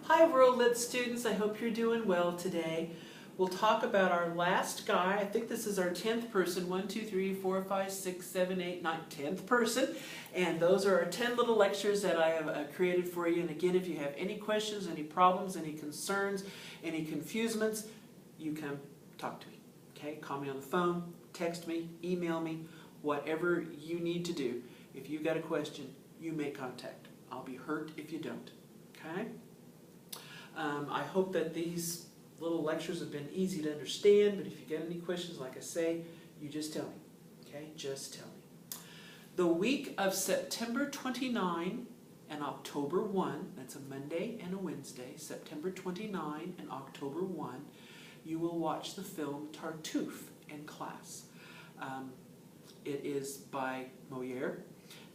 Hi World Lit students, I hope you're doing well today. We'll talk about our last guy. I think this is our 10th person. 1, 2, 3, 4, 5, 6, 7, 8, 9, 10th person. And those are our 10 little lectures that I have created for you. And again, if you have any questions, any problems, any concerns, any confusements, you can talk to me. Okay? Call me on the phone, text me, email me, whatever you need to do. If you've got a question, you make contact. I'll be hurt if you don't. Okay? I hope that these little lectures have been easy to understand, but if you get any questions, like I say, you just tell me. Okay? Just tell me. The week of September 29 and October 1, that's a Monday and a Wednesday, September 29 and October 1, you will watch the film Tartuffe in class. It is by Molière.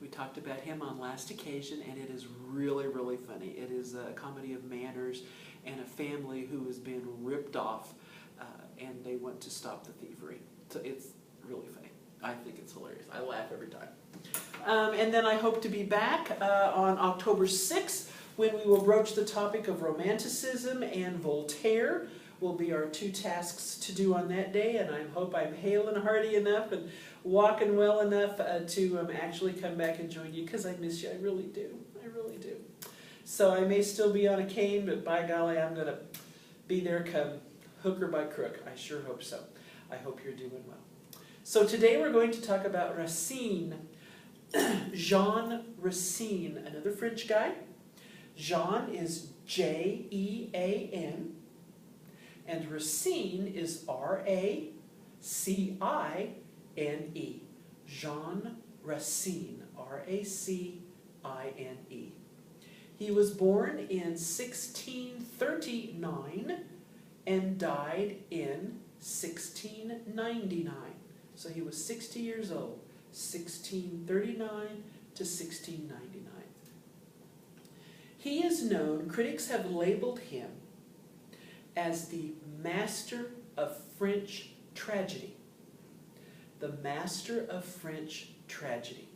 We talked about him on last occasion, and it is really, really funny. It is a comedy of manners and a family who has been ripped off, and they want to stop the thievery. So it's really funny. I think it's hilarious. I laugh every time. And then I hope to be back on October 6th when we will broach the topic of Romanticism and Voltaire. Will be our 2 tasks to do on that day, and I hope I'm hale and hearty enough and walking well enough to actually come back and join you, because I miss you. I really do. I really do. So I may still be on a cane, but by golly, I'm going to be there come hook or by crook. I sure hope so. I hope you're doing well. So today we're going to talk about Racine. Jean Racine, another French guy. Jean is J-E-A-N. And Racine is R-A-C-I-N-E. Jean Racine, R-A-C-I-N-E. He was born in 1639 and died in 1699. So he was 60 years old, 1639 to 1699. He is known, critics have labeled him as the master of French tragedy. The master of French tragedy.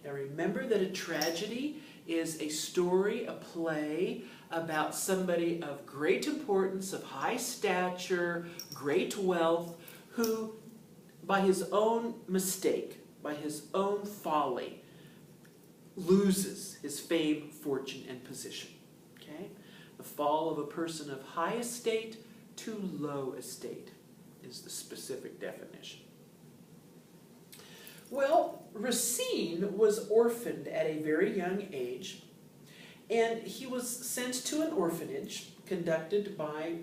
Now remember that a tragedy is a story, a play about somebody of great importance, of high stature, great wealth, who by his own mistake, by his own folly, loses his fame, fortune, and position. Okay? The fall of a person of high estate to low estate is the specific definition. Well, Racine was orphaned at a very young age, and he was sent to an orphanage conducted by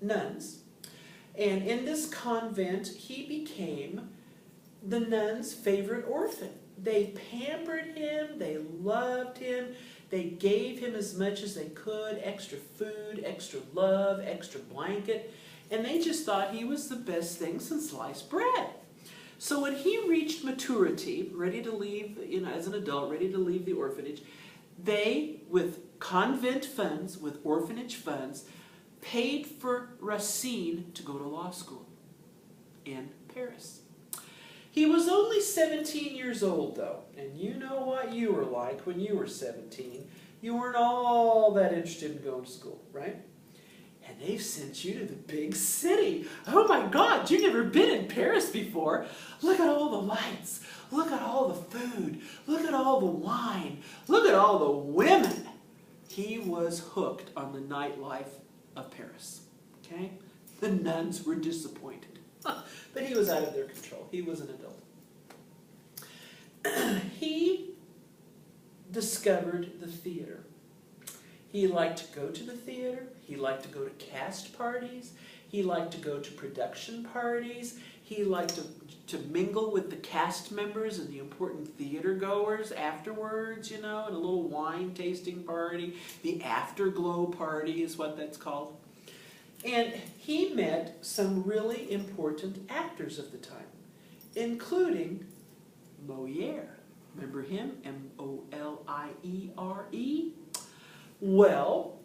nuns. And in this convent, he became the nuns' favorite orphan. They pampered him, they loved him, they gave him as much as they could, extra food, extra love, extra blanket, and they just thought he was the best thing since sliced bread. So when he reached maturity, ready to leave, as an adult, ready to leave the orphanage, they, with convent funds, with orphanage funds, paid for Racine to go to law school in Paris. He was only 17 years old, though, and you know what you were like when you were 17. You weren't all that interested in going to school, right? And they've sent you to the big city. Oh my God, you've never been in Paris before. Look at all the lights. Look at all the food. Look at all the wine. Look at all the women. He was hooked on the nightlife of Paris. Okay? The nuns were disappointed. But he was out of their control. He was an adult. He discovered the theater. He liked to go to the theater. He liked to go to cast parties. He liked to go to production parties. He liked to mingle with the cast members and the important theater goers afterwards, and a little wine tasting party. The afterglow party is what that's called. And he met some really important actors of the time, including Molière. Remember him? M-O-L-I-E-R-E? Well,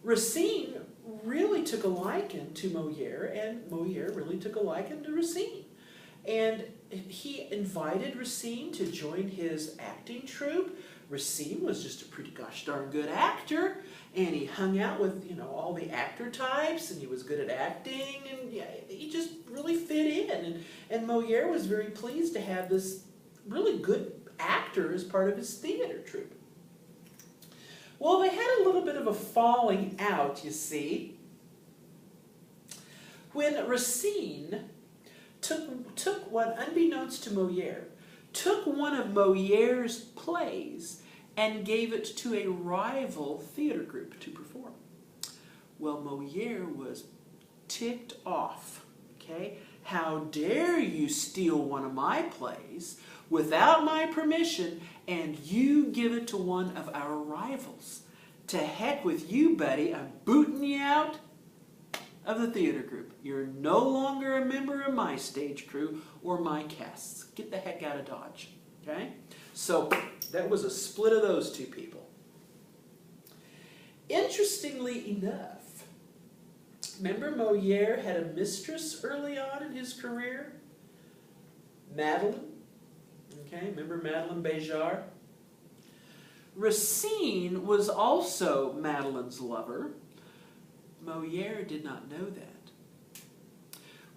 Racine really took a liking to Molière, and Molière really took a liking to Racine. And he invited Racine to join his acting troupe. Racine was just a pretty gosh darn good actor, and he hung out with, you know, all the actor types, and he was good at acting, and yeah, he just really fit in. And Molière was very pleased to have this really good actor as part of his theater troupe. Well, they had a little bit of a falling out, you see, when Racine took one, unbeknownst to Molière, took one of Molière's plays and gave it to a rival theater group to perform. Well, Molière was ticked off, okay? How dare you steal one of my plays without my permission and you give it to one of our rivals? To heck with you, buddy. I'm booting you out of the theater group. You're no longer a member of my stage crew or my casts. Get the heck out of Dodge. Okay? So that was a split of those two people. Interestingly enough, remember Molière had a mistress early on in his career? Madeleine. Okay, remember Madeleine Béjart? Racine was also Madeleine's lover. Molière did not know that.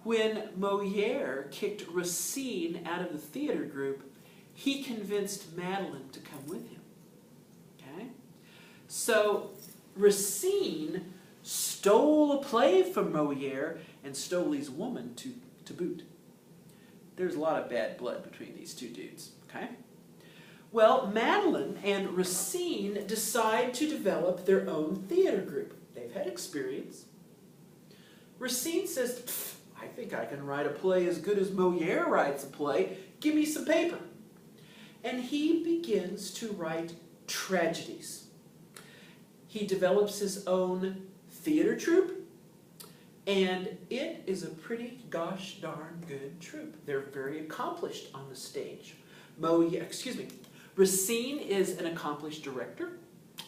When Molière kicked Racine out of the theater group, he convinced Madeleine to come with him. Okay? So Racine stole a play from Molière and stole his woman to boot. There's a lot of bad blood between these two dudes. Okay? Well, Madeleine and Racine decide to develop their own theater group. They've had experience. Racine says, I think I can write a play as good as Molière writes a play. Give me some paper. And he begins to write tragedies. He develops his own theater troupe, and it is a pretty gosh darn good troupe. They're very accomplished on the stage. Racine is an accomplished director,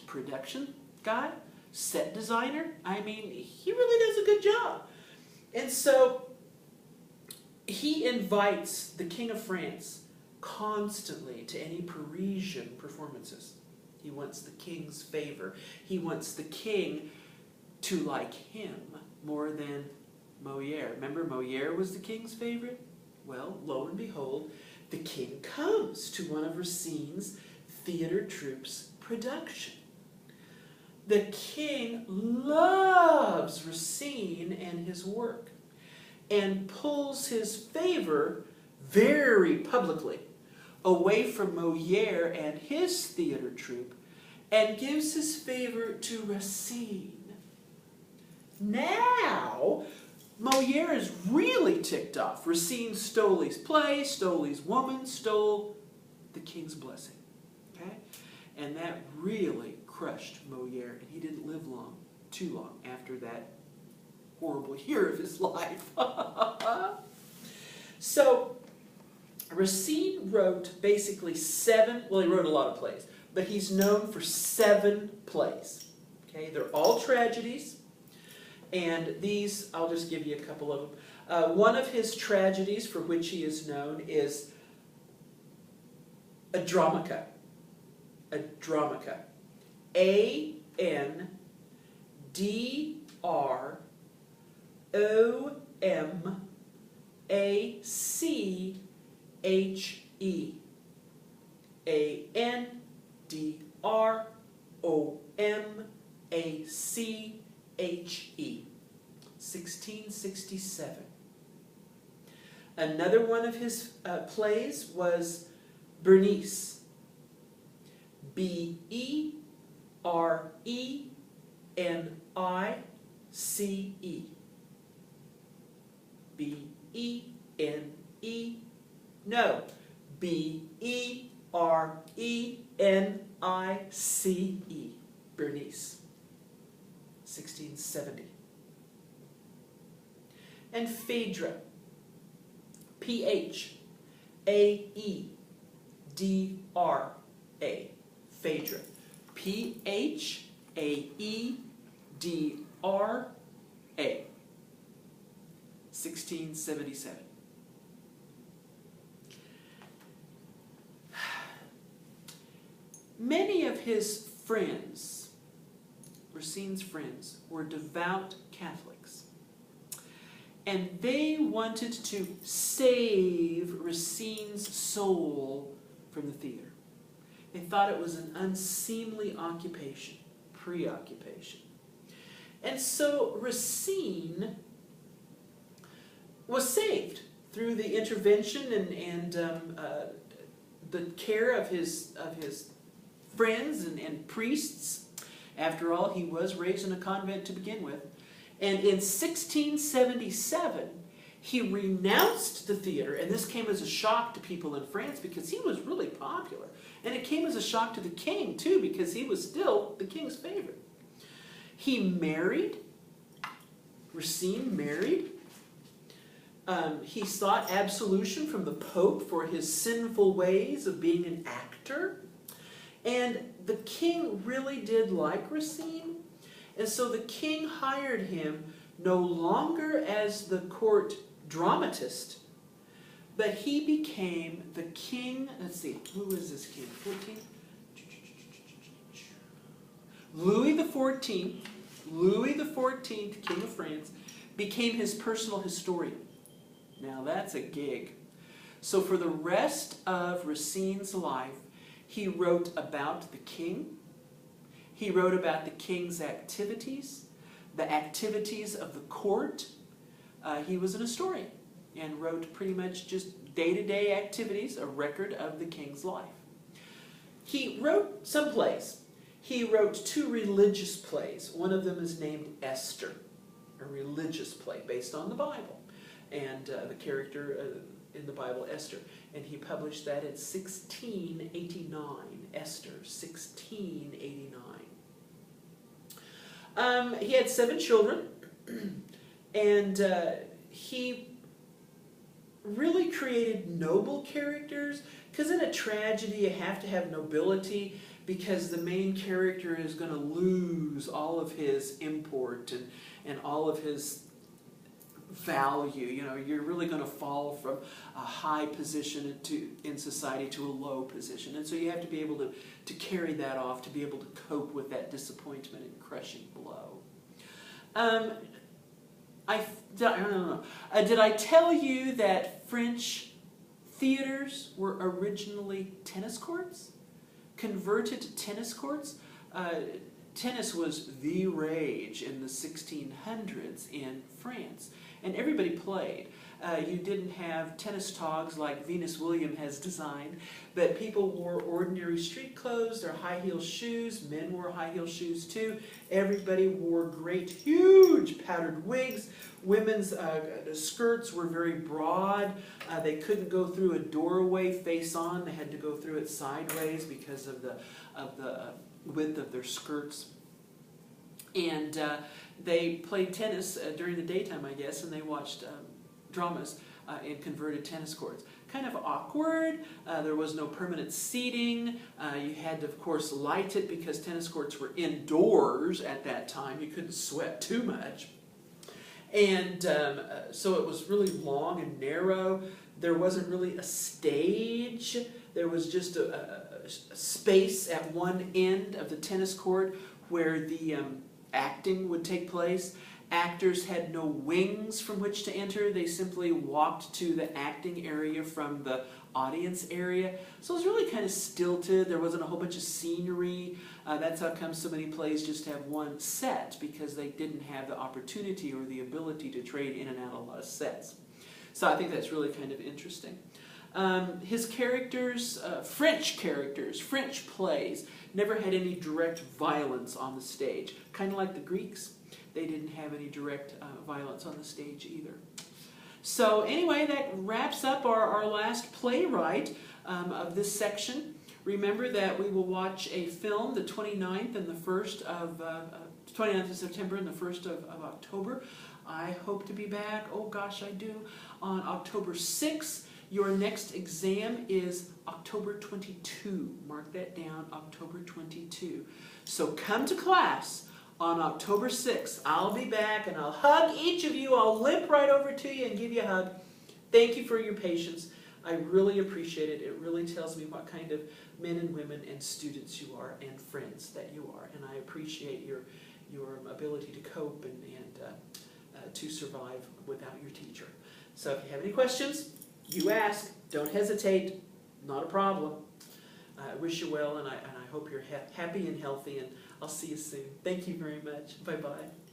production guy, set designer. I mean, he really does a good job. And so he invites the King of France constantly to any Parisian performances. He wants the king's favor. He wants the king to like him more than Molière. Remember, Molière was the king's favorite? Well, lo and behold, the king comes to one of Racine's theater troupe's production. The king loves Racine and his work and pulls his favor very publicly away from Molière and his theater troupe and gives his favor to Racine. Now, Molière is really ticked off. Racine stole his play, stole his woman, stole the king's blessing. Okay? And that really crushed Molière, and he didn't live too long after that horrible year of his life. So, Racine wrote basically he wrote a lot of plays, but he's known for 7 plays. Okay? They're all tragedies. And these, I'll just give you a couple of them. One of his tragedies for which he is known is a dramica. A dramica. A-N-D-R-O-M-A-C-H-E. A-N-D-R-O-M-A-C-H-E. 1667. Another one of his plays was Bernice. B-E-R-E-N-I-C-E. B-E-R-E-N-I-C-E. Bernice. 1670. And Phaedra. P-H-A-E-D-R-A. Phaedra. P-H-A-E-D-R-A. 1677. Many of his friends, Racine's friends, were devout Catholics. And they wanted to save Racine's soul from the theater. They thought it was an unseemly occupation, preoccupation. And so Racine was saved through the intervention and the care of his friends and priests. After all, he was raised in a convent to begin with. And in 1677, he renounced the theater, and this came as a shock to people in France because he was really popular. And it came as a shock to the king, too, because he was still the king's favorite. He married. Racine married. He sought absolution from the Pope for his sinful ways of being an actor. And the king really did like Racine. And so the king hired him no longer as the court dramatist, but he became the king. Let's see, who is this king? 14? Louis XIV, King of France, became his personal historian. Now that's a gig. So for the rest of Racine's life, he wrote about the king. He wrote about the king's activities, the activities of the court. He was an historian and wrote pretty much just day-to-day activities, a record of the king's life. He wrote some plays. He wrote 2 religious plays. One of them is named Esther, a religious play based on the Bible and the character in the Bible, Esther. And he published that in 1689, Esther, 1689. He had 7 children, and he really created noble characters, because in a tragedy you have to have nobility, because the main character is going to lose all of his import and all of his value. You know, you're really going to fall from a high position in society to a low position. And so you have to be able to carry that off, to be able to cope with that disappointment and crushing blow. I don't know. Did I tell you that French theaters were originally tennis courts? Converted tennis courts? Tennis was the rage in the 1600s in France, and everybody played. You didn't have tennis togs like Venus Williams has designed, but people wore ordinary street clothes, their high heel shoes. Men wore high heel shoes too. Everybody wore great, huge powdered wigs. Women's skirts were very broad. They couldn't go through a doorway face on. They had to go through it sideways because of the width of their skirts. And they played tennis during the daytime, I guess, and they watched dramas in converted tennis courts. Kind of awkward. There was no permanent seating. You had to, of course, light it because tennis courts were indoors at that time. You couldn't sweat too much. And so it was really long and narrow. There wasn't really a stage. There was just a space at one end of the tennis court where the acting would take place. Actors had no wings from which to enter. They simply walked to the acting area from the audience area. So it was really kind of stilted. There wasn't a whole bunch of scenery. That's how come so many plays just have one set, because they didn't have the opportunity or the ability to trade in and out a lot of sets. So I think that's really kind of interesting. His characters, French plays, never had any direct violence on the stage. Kind of like the Greeks. They didn't have any direct violence on the stage either. So anyway, that wraps up our last playwright of this section. Remember that we will watch a film the 29th and the 1st of 29th of September and the 1st of October. I hope to be back, oh gosh I do, on October 6th. Your next exam is October 22. Mark that down, October 22. So come to class on October 6th. I'll be back and I'll hug each of you. I'll limp right over to you and give you a hug. Thank you for your patience. I really appreciate it. It really tells me what kind of men and women and students you are and friends that you are. And I appreciate your ability to cope and to survive without your teacher. So if you have any questions, you ask. Don't hesitate. Not a problem. I wish you well, and I hope you're happy and healthy, and I'll see you soon. Thank you very much. Bye-bye.